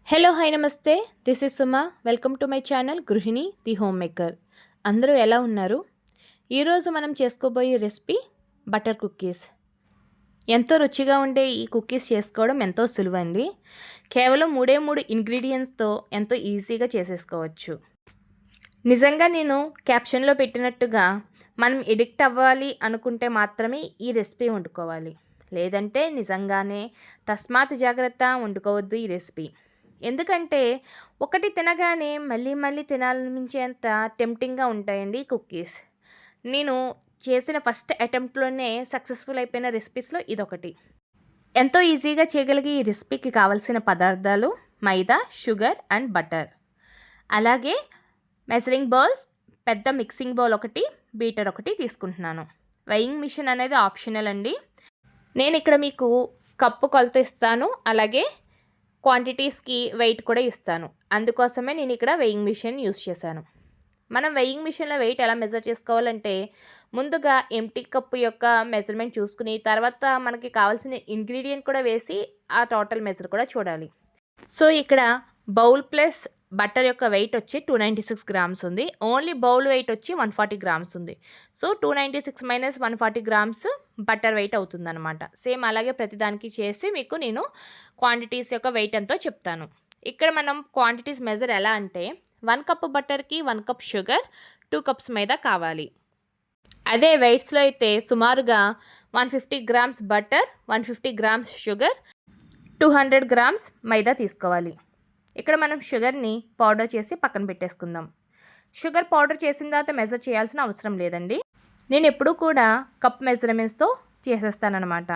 Hello hi నమస్తే. This is Suma. Welcome to my channel గృహిణి the home maker. అందరూ ఎలా ఉన్నారు? ఈరోజు మనం చేసుకోబోయే రెసిపీ బటర్ కుక్కీస్. ఎంతో రుచిగా ఉండే ఈ కుక్కీస్ చేసుకోవడం ఎంతో సులువండి. కేవలం మూడు ఇంగ్రీడియంట్స్తో ఎంతో ఈజీగా చేసేసుకోవచ్చు. నిజంగా నేను క్యాప్షన్లో పెట్టినట్టుగా మనం ఎడిక్ట్ అవ్వాలి అనుకుంటే మాత్రమే ఈ రెసిపీ వండుకోవాలి. లేదంటే నిజంగానే తస్మాత్ జాగ్రత్త, వండుకోవద్దు ఈ రెసిపీ. ఎందుకంటే ఒకటి తినగానే మళ్ళీ మళ్ళీ తినాలనిపించేంత టెంప్టింగ్గా ఉంటాయండి ఈ కుక్కీస్. నేను చేసిన ఫస్ట్ అటెంప్ట్లోనే సక్సెస్ఫుల్ అయిపోయిన రెసిపీస్లో ఇదొకటి. ఎంతో ఈజీగా చేయగలిగే ఈ రెసిపీకి కావాల్సిన పదార్థాలు మైదా, షుగర్ అండ్ బటర్. అలాగే మెజరింగ్ బౌల్స్, పెద్ద మిక్సింగ్ బౌల్ ఒకటి, బీటర్ ఒకటి తీసుకుంటున్నాను. వెయింగ్ మిషన్ అనేది ఆప్షనల్ అండి. నేను ఇక్కడ మీకు కప్పు కొలత ఇస్తాను, అలాగే క్వాంటిటీస్కి వెయిట్ కూడా ఇస్తాను. అందుకోసమే నేను ఇక్కడ వెయింగ్ మిషన్ యూస్ చేశాను. మనం వెయింగ్ మిషన్లో వెయిట్ ఎలా మెజర్ చేసుకోవాలంటే ముందుగా ఎంటీ కప్పు యొక్క మెజర్మెంట్ చూసుకుని తర్వాత మనకి కావాల్సిన ఇంగ్రీడియంట్ కూడా వేసి ఆ టోటల్ మెజర్ కూడా చూడాలి. సో ఇక్కడ బౌల్ ప్లస్ బటర్ యొక్క వెయిట్ వచ్చి 296 గ్రామ్స్ ఉంది. ఓన్లీ బౌల్ వెయిట్ వచ్చి 140 గ్రామ్స్ ఉంది. So 296 minus 140 grams butter weight అవుతుందన్నమాట. సేమ్ అలాగే ప్రతిదానికి చేసి మీకు నేను క్వాంటిటీస్ యొక్క వెయిట్ ఎంతో చెప్తాను. ఇక్కడ మనం క్వాంటిటీస్ మెజర్ ఎలా అంటే 1 కప్ బటర్కి 1 కప్ షుగర్, 2 కప్స్ మైదా కావాలి. అదే వెయిట్స్లో అయితే సుమారుగా 150 grams butter, 150 grams sugar, 200 grams మైదా తీసుకోవాలి. ఇక్కడ మనం షుగర్ని పౌడర్ చేసి పక్కన పెట్టేసుకుందాం. షుగర్ పౌడర్ చేసిన తర్వాత మెజర్ చేయాల్సిన అవసరం లేదండి. నేను ఎప్పుడూ కూడా కప్ మెజర్మెంట్స్తో చేసేస్తానన్నమాట.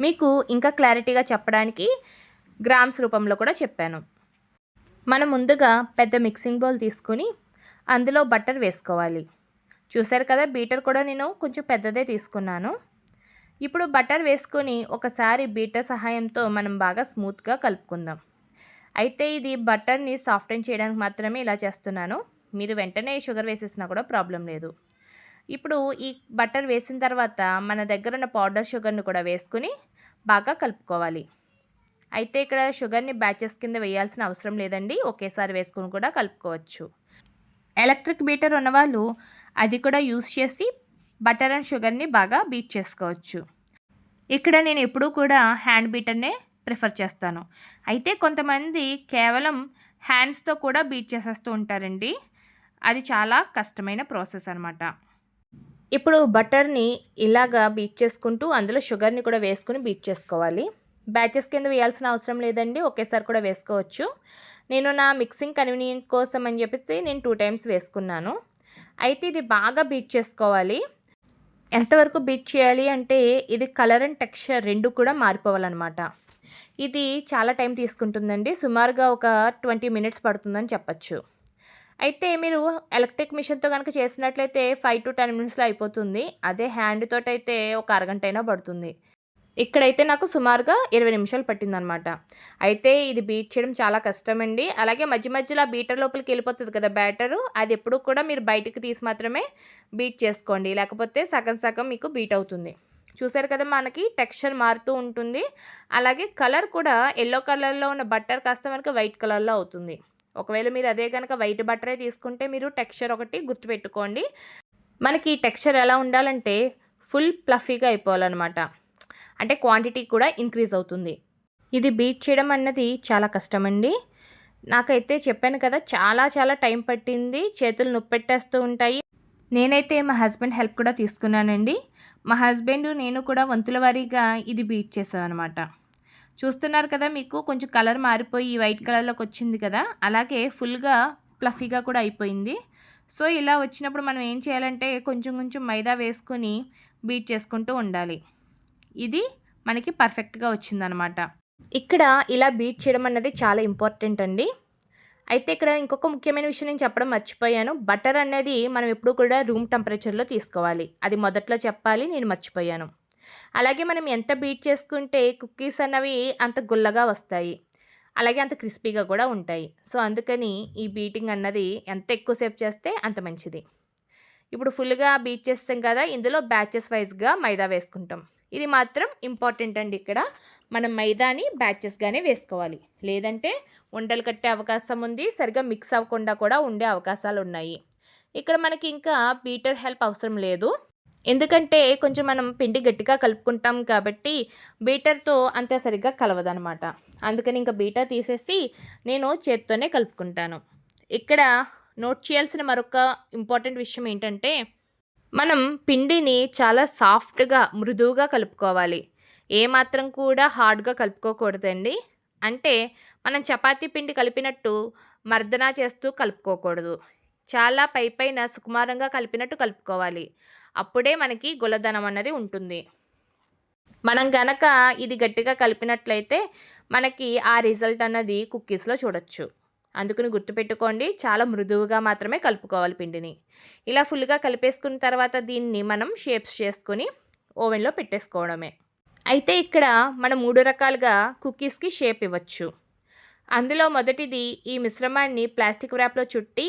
మీకు ఇంకా క్లారిటీగా చెప్పడానికి గ్రామ్స్ రూపంలో కూడా చెప్పాను. మనం ముందుగా పెద్ద మిక్సింగ్ బౌల్ తీసుకుని అందులో బటర్ వేసుకోవాలి. చూసారు కదా, బీటర్ కూడా నేను కొంచెం పెద్దదే తీసుకున్నాను. ఇప్పుడు బటర్ వేసుకొని ఒకసారి బీటర్ సహాయంతో మనం బాగా స్మూత్గా కలుపుకుందాం. అయితే ఇది బటర్ని సాఫ్టెన్ చేయడానికి మాత్రమే ఇలా చేస్తున్నాను. మీరు వెంటనే షుగర్ వేసేసినా కూడా ప్రాబ్లం లేదు. ఇప్పుడు ఈ బటర్ వేసిన తర్వాత మన దగ్గర ఉన్న పౌడర్ షుగర్ని కూడా వేసుకుని బాగా కలుపుకోవాలి. అయితే ఇక్కడ షుగర్ని బ్యాచెస్ కింద వేయాల్సిన అవసరం లేదండి, ఒకేసారి వేసుకుని కూడా కలుపుకోవచ్చు. ఎలక్ట్రిక్ బీటర్ ఉన్నవాళ్ళు అది కూడా యూస్ చేసి బటర్ అండ్ షుగర్ని బాగా బీట్ చేసుకోవచ్చు. ఇక్కడ నేను ఎప్పుడూ కూడా హ్యాండ్ బీటర్నే ప్రిఫర్ చేస్తాను. అయితే కొంతమంది కేవలం హ్యాండ్స్తో కూడా బీట్ చేసేస్తూ ఉంటారండి. అది చాలా కష్టమైన ప్రాసెస్ అనమాట. ఇప్పుడు బటర్ని ఇలాగా బీట్ చేసుకుంటూ అందులో షుగర్ని కూడా వేసుకుని బీట్ చేసుకోవాలి. బ్యాచెస్ కింద వేయాల్సిన అవసరం లేదండి, ఒకేసారి కూడా వేసుకోవచ్చు. నేను నా మిక్సింగ్ కన్వీనియంట్ కోసం అని చెప్పేసి నేను 2 టైమ్స్ వేసుకున్నాను. అయితే ఇది బాగా బీట్ చేసుకోవాలి. ఎంతవరకు బీట్ చేయాలి అంటే ఇది కలర్ అండ్ టెక్స్చర్ రెండు కూడా మారిపోవాలన్నమాట. ఇది చాలా టైం తీసుకుంటుందండి, సుమారుగా ఒక 20 మినిట్స్ పడుతుందని చెప్పచ్చు. అయితే మీరు ఎలక్ట్రిక్ మిషన్తో కనుక చేసినట్లయితే 5 to 10 మినిట్స్లో అయిపోతుంది. అదే హ్యాండ్ తోటి అయితే ఒక అరగంట అయినా పడుతుంది. ఇక్కడైతే నాకు సుమారుగా 20 నిమిషాలు పట్టిందనమాట. అయితే ఇది బీట్ చేయడం చాలా కష్టమండి. అలాగే మధ్య మధ్యలో ఆ బీటర్ లోపలికి వెళ్ళిపోతుంది కదా బ్యాటరు, అది ఎప్పుడు కూడా మీరు బయటికి తీసి మాత్రమే బీట్ చేసుకోండి, లేకపోతే సగం సగం మీకు బీట్ అవుతుంది. చూసారు కదా, మనకి టెక్స్చర్ మారుతూ ఉంటుంది. అలాగే కలర్ కూడా ఎల్లో కలర్లో ఉన్న బటర్ కాస్త మనకి వైట్ కలర్లో అవుతుంది. ఒకవేళ మీరు అదే కనుక వైట్ బటరే తీసుకుంటే మీరు టెక్స్చర్ ఒకటి గుర్తుపెట్టుకోండి. మనకి టెక్స్చర్ ఎలా ఉండాలంటే ఫుల్ ప్లఫీగా అయిపోవాలన్నమాట. అంటే క్వాంటిటీ కూడా ఇంక్రీజ్ అవుతుంది. ఇది బీట్ చేయడం అన్నది చాలా కష్టమండి. నాకైతే చెప్పాను కదా, చాలా చాలా టైం పట్టింది, చేతులు నొప్పెట్టేస్తూ ఉంటాయి. నేనైతే మా హస్బెండ్ హెల్ప్ కూడా తీసుకున్నానండి. మా హస్బెండ్ నేను కూడా వంతుల వారీగా ఇది బీట్ చేసామన్నమాట. చూస్తున్నారు కదా, మీకు కొంచెం కలర్ మారిపోయి వైట్ కలర్లోకి వచ్చింది కదా, అలాగే ఫుల్గా ప్లఫీగా కూడా అయిపోయింది. సో ఇలా వచ్చినప్పుడు మనం ఏం చేయాలంటే కొంచెం కొంచెం మైదా వేసుకొని బీట్ చేసుకుంటూ ఉండాలి. ఇది మనకి పర్ఫెక్ట్గా వచ్చిందనమాట. ఇక్కడ ఇలా బీట్ చేయడం అన్నది చాలా ఇంపార్టెంట్ అండి. అయితే ఇక్కడ ఇంకొక ముఖ్యమైన విషయం నేను చెప్పడం మర్చిపోయాను. బటర్ అనేది మనం ఎప్పుడు కూడా రూమ్ టెంపరేచర్లో తీసుకోవాలి. అది మొదట్లో చెప్పాలి, నేను మర్చిపోయాను. అలాగే మనం ఎంత బీట్ చేసుకుంటే కుక్కీస్ అన్నవి అంత గుల్లగా వస్తాయి, అలాగే అంత క్రిస్పీగా కూడా ఉంటాయి. సో అందుకని ఈ బీటింగ్ అన్నది ఎంత ఎక్కువసేపు చేస్తే అంత మంచిది. ఇప్పుడు ఫుల్గా బీట్ చేస్తాం కదా, ఇందులో బ్యాచెస్ వైజ్గా మైదా వేసుకుంటాం. ఇది మాత్రం ఇంపార్టెంట్ అండి. ఇక్కడ మనం మైదాని బ్యాచెస్గానే వేసుకోవాలి, లేదంటే ఉండలు కట్టే అవకాశం ఉంది, సరిగా మిక్స్ అవ్వకుండా కూడా ఉండే అవకాశాలు ఉన్నాయి. ఇక్కడ మనకి ఇంకా బీటర్ హెల్ప్ అవసరం లేదు, ఎందుకంటే కొంచెం మనం పిండి గట్టిగా కలుపుకుంటాం కాబట్టి బీటర్తో అంత సరిగ్గా కలవదనమాట. అందుకని ఇంకా బీటర్ తీసేసి నేను చేత్తోనే కలుపుకుంటాను. ఇక్కడ నోట్ చేయాల్సిన మరొక ఇంపార్టెంట్ విషయం ఏంటంటే, మనం పిండిని చాలా సాఫ్ట్గా మృదువుగా కలుపుకోవాలి, ఏమాత్రం కూడా హార్డ్గా కలుపుకోకూడదండి. అంటే మనం చపాతీ పిండి కలిపినట్టు మర్దన చేస్తూ కలుపుకోకూడదు, చాలా పైపైన సుకుమారంగా కలిపినట్టు కలుపుకోవాలి. అప్పుడే మనకి గుల్లదనం అన్నది ఉంటుంది. మనం గనక ఇది గట్టిగా కలిపినట్లయితే మనకి ఆ రిజల్ట్ అన్నది కుక్కీస్లో చూడొచ్చు. అందుకని గుర్తుపెట్టుకోండి, చాలా మృదువుగా మాత్రమే కలుపుకోవాలి పిండిని. ఇలా ఫుల్గా కలిపేసుకున్న తర్వాత దీన్ని మనం షేప్స్ చేసుకొని ఓవెన్లో పెట్టేసుకోవడమే. అయితే ఇక్కడ మనం 3 రకాలుగా కుక్కీస్కి షేప్ ఇవ్వచ్చు. అందులో మొదటిది, ఈ మిశ్రమాన్ని ప్లాస్టిక్ ర్యాప్లో చుట్టి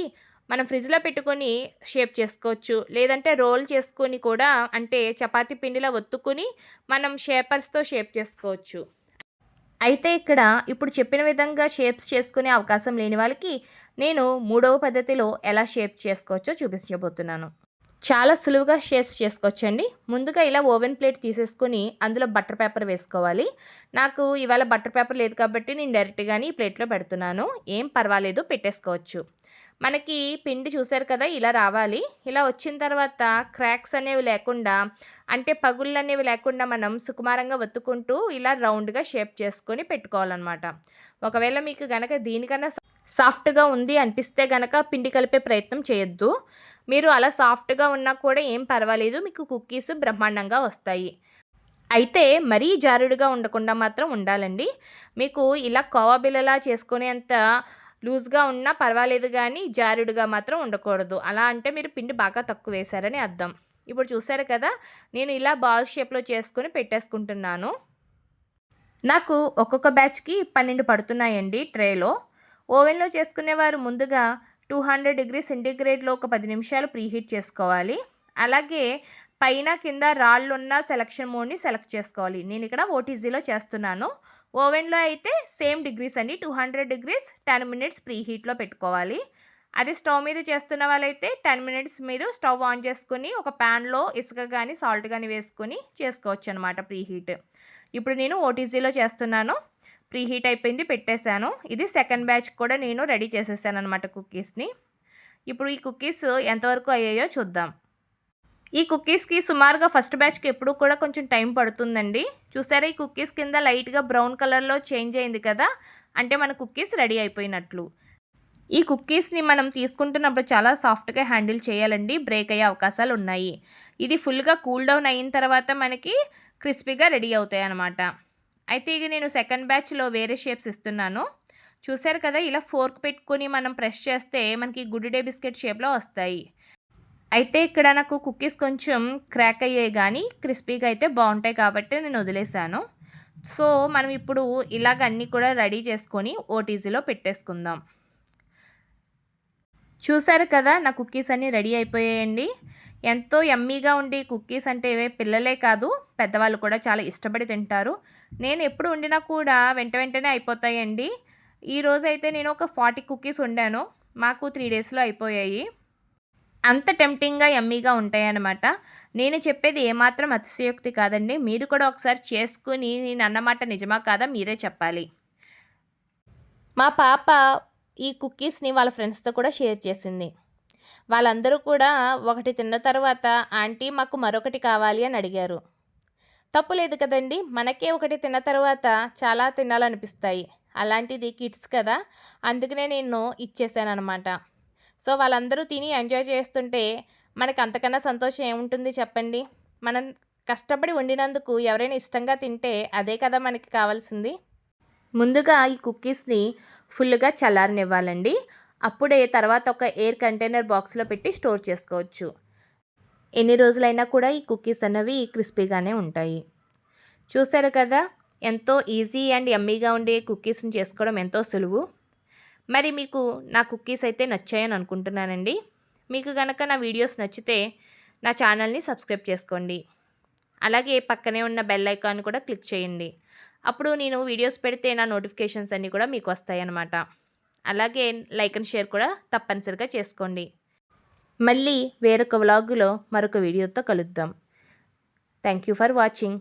మనం ఫ్రిడ్జ్లో పెట్టుకొని షేప్ చేసుకోవచ్చు, లేదంటే రోల్ చేసుకొని కూడా, అంటే చపాతీ పిండిలో ఒత్తుకుని మనం షేపర్స్తో షేప్ చేసుకోవచ్చు. అయితే ఇక్కడ ఇప్పుడు చెప్పిన విధంగా షేప్స్ చేసుకునే అవకాశం లేని వాళ్ళకి నేను 3వ పద్ధతిలో ఎలా షేప్ చేసుకోవచ్చో చూపించబోతున్నాను. చాలా సులువుగా షేప్స్ చేసుకోవచ్చండి. ముందుగా ఇలా ఓవెన్ ప్లేట్ తీసేసుకొని అందులో బటర్ పేపర్ వేసుకోవాలి. నాకు ఇవాళ బటర్ పేపర్ లేదు కాబట్టి నేను డైరెక్ట్గానే ఈ ప్లేట్లో పెడుతున్నాను. ఏం పర్వాలేదు, పెట్టేసుకోవచ్చు. మనకి పిండి చూసారు కదా, ఇలా రావాలి. ఇలా వచ్చిన తర్వాత క్రాక్స్ అనేవి లేకుండా, అంటే పగుళ్ళు అనేవి లేకుండా మనం సుకుమారంగా ఒత్తుకుంటూ ఇలా రౌండ్గా షేప్ చేసుకొని పెట్టుకోవాలన్నమాట. ఒకవేళ మీకు గనక దీనికన్నా సాఫ్ట్గా ఉంది అనిపిస్తే గనక పిండి కలిపే ప్రయత్నం చేయొద్దు. మీరు అలా సాఫ్ట్గా ఉన్నా కూడా ఏం పర్వాలేదు, మీకు కుక్కీస్ బ్రహ్మాండంగా వస్తాయి. అయితే మరీ జారుడుగా ఉండకుండా మాత్రం ఉండాలండి. మీకు ఇలా కోవా బిళ్ళలా చేసుకునేంత లూజ్గా ఉన్నా పర్వాలేదు, కానీ జారుడుగా మాత్రం ఉండకూడదు. అలా అంటే మీరు పిండి బాగా తక్కువ వేశారని అర్థం. ఇప్పుడు చూసారు కదా, నేను ఇలా బాల్ షేప్లో చేసుకొని పెట్టేసుకుంటున్నాను. నాకు ఒక్కొక్క బ్యాచ్కి 12 పడుతున్నాయండి ట్రేలో. ఓవెన్లో చేసుకునేవారు ముందుగా 200 డిగ్రీ సెంటీగ్రేడ్లో ఒక 10 నిమిషాలు ప్రీహీట్ చేసుకోవాలి. అలాగే పైన కింద రాళ్ళు ఉన్న సెలక్షన్ మోడ్ని సెలెక్ట్ చేసుకోవాలి. నేను ఇక్కడ ఓటీజీలో చేస్తున్నాను. ఓవెన్లో అయితే సేమ్ డిగ్రీస్ అండి, 200 డిగ్రీస్ 10 మినిట్స్ ప్రీహీట్లో పెట్టుకోవాలి. అది స్టవ్ మీద చేస్తున్న వాళ్ళైతే 10 మినిట్స్ మీరు స్టవ్ ఆన్ చేసుకుని ఒక ప్యాన్లో ఇసుక కానీ సాల్ట్ కానీ వేసుకొని చేసుకోవచ్చు అనమాట ప్రీహీట్. ఇప్పుడు నేను ఓటీజీలో చేస్తున్నాను. ప్రీహీట్ అయిపోయింది, పెట్టేశాను. ఇది సెకండ్ బ్యాచ్ కూడా నేను రెడీ చేసేసాను అనమాట కుక్కీస్ని. ఇప్పుడు ఈ కుక్కీస్ ఎంతవరకు అయ్యాయో చూద్దాం. ఈ కుక్కీస్కి సుమారుగా ఫస్ట్ బ్యాచ్కి ఎప్పుడు కూడా కొంచెం టైం పడుతుందండి. చూసారా, ఈ కుక్కీస్ కింద లైట్గా బ్రౌన్ కలర్లో చేంజ్ అయింది కదా, అంటే మన కుక్కీస్ రెడీ అయిపోయినట్లు. ఈ కుక్కీస్ని మనం తీసుకుంటున్నప్పుడు చాలా సాఫ్ట్గా హ్యాండిల్ చేయాలండి, బ్రేక్ అయ్యే అవకాశాలు ఉన్నాయి. ఇది ఫుల్గా కూల్ డౌన్ అయిన తర్వాత మనకి క్రిస్పీగా రెడీ అవుతాయి అన్నమాట. అయితే ఇక నేను సెకండ్ బ్యాచ్లో వేరే షేప్స్ ఇస్తున్నాను. చూసారు కదా, ఇలా ఫోర్క్ పెట్టుకొని మనం ప్రెస్ చేస్తే మనకి గుడ్ డే బిస్కెట్ షేప్లో వస్తాయి. అయితే ఇక్కడ నాకు కుక్కీస్ కొంచెం క్రాక్ అయ్యాయి, కానీ క్రిస్పీగా అయితే బాగుంటాయి కాబట్టి నేను వదిలేశాను. సో మనం ఇప్పుడు ఇలాగ అన్నీ కూడా రెడీ చేసుకొని ఓటీజీలో పెట్టేసుకుందాం. చూసారు కదా, నా కుక్కీస్ అన్నీ రెడీ అయిపోయాయండి. ఎంతో యమ్మీగా ఉండి కుక్కీస్ అంటే పిల్లలే కాదు పెద్దవాళ్ళు కూడా చాలా ఇష్టపడి తింటారు. నేను ఎప్పుడు వండినా కూడా వెంటనే అయిపోతాయండి. ఈరోజైతే నేను ఒక 40 కుక్కీస్ వండాను, మాకు 3 డేస్లో అయిపోయాయి. అంత టెంప్టింగ్గా యమ్మీగా ఉంటాయన్నమాట. నేను చెప్పేది ఏమాత్రం అతిశయోక్తి కాదండి. మీరు కూడా ఒకసారి చేసుకుని నేను అన్నమాట నిజమా కాదా మీరే చెప్పాలి. మా పాప ఈ కుక్కీస్ని వాళ్ళ ఫ్రెండ్స్తో కూడా షేర్ చేసింది. వాళ్ళందరూ కూడా ఒకటి తిన్న తర్వాత ఆంటీ మాకు మరొకటి కావాలి అని అడిగారు. తప్పు లేదు కదండి, మనకే ఒకటి తిన్న తర్వాత చాలా తినాలనిపిస్తాయి. అలాంటిది కిడ్స్ కదా, అందుకనే నేను ఇచ్చేసాను అనమాట. సో వాళ్ళందరూ తిని ఎంజాయ్ చేస్తుంటే మనకు అంతకన్నా సంతోషం ఏముంటుంది చెప్పండి. మనం కష్టపడి వండినందుకు ఎవరైనా ఇష్టంగా తింటే అదే కదా మనకి కావాల్సింది. ముందుగా ఈ కుక్కీస్ని ఫుల్గా చల్లారనివ్వాలండి. అప్పుడే తర్వాత ఒక ఎయిర్ కంటైనర్ బాక్స్లో పెట్టి స్టోర్ చేసుకోవచ్చు. ఎన్ని రోజులైనా కూడా ఈ కుక్కీస్ అన్నవి క్రిస్పీగానే ఉంటాయి. చూసారు కదా, ఎంతో ఈజీ అండ్ యమ్మీగా ఉండే కుక్కీస్ని చేసుకోవడం ఎంతో సులువు. మరి మీకు నా కుక్కీస్ అయితే నచ్చాయని అనుకుంటున్నానండి. మీకు కనుక నా వీడియోస్ నచ్చితే నా ఛానల్ని సబ్స్క్రైబ్ చేసుకోండి. అలాగే పక్కనే ఉన్న బెల్ ఐకాన్ కూడా క్లిక్ చేయండి. అప్పుడు నేను వీడియోస్ పెడితే నా నోటిఫికేషన్స్ అన్నీ కూడా మీకు వస్తాయన్నమాట. అలాగే లైక్ అండ్ షేర్ కూడా తప్పనిసరిగా చేసుకోండి. మళ్ళీ వేరొక వ్లాగులో మరొక వీడియోతో కలుద్దాం. Thank you for watching.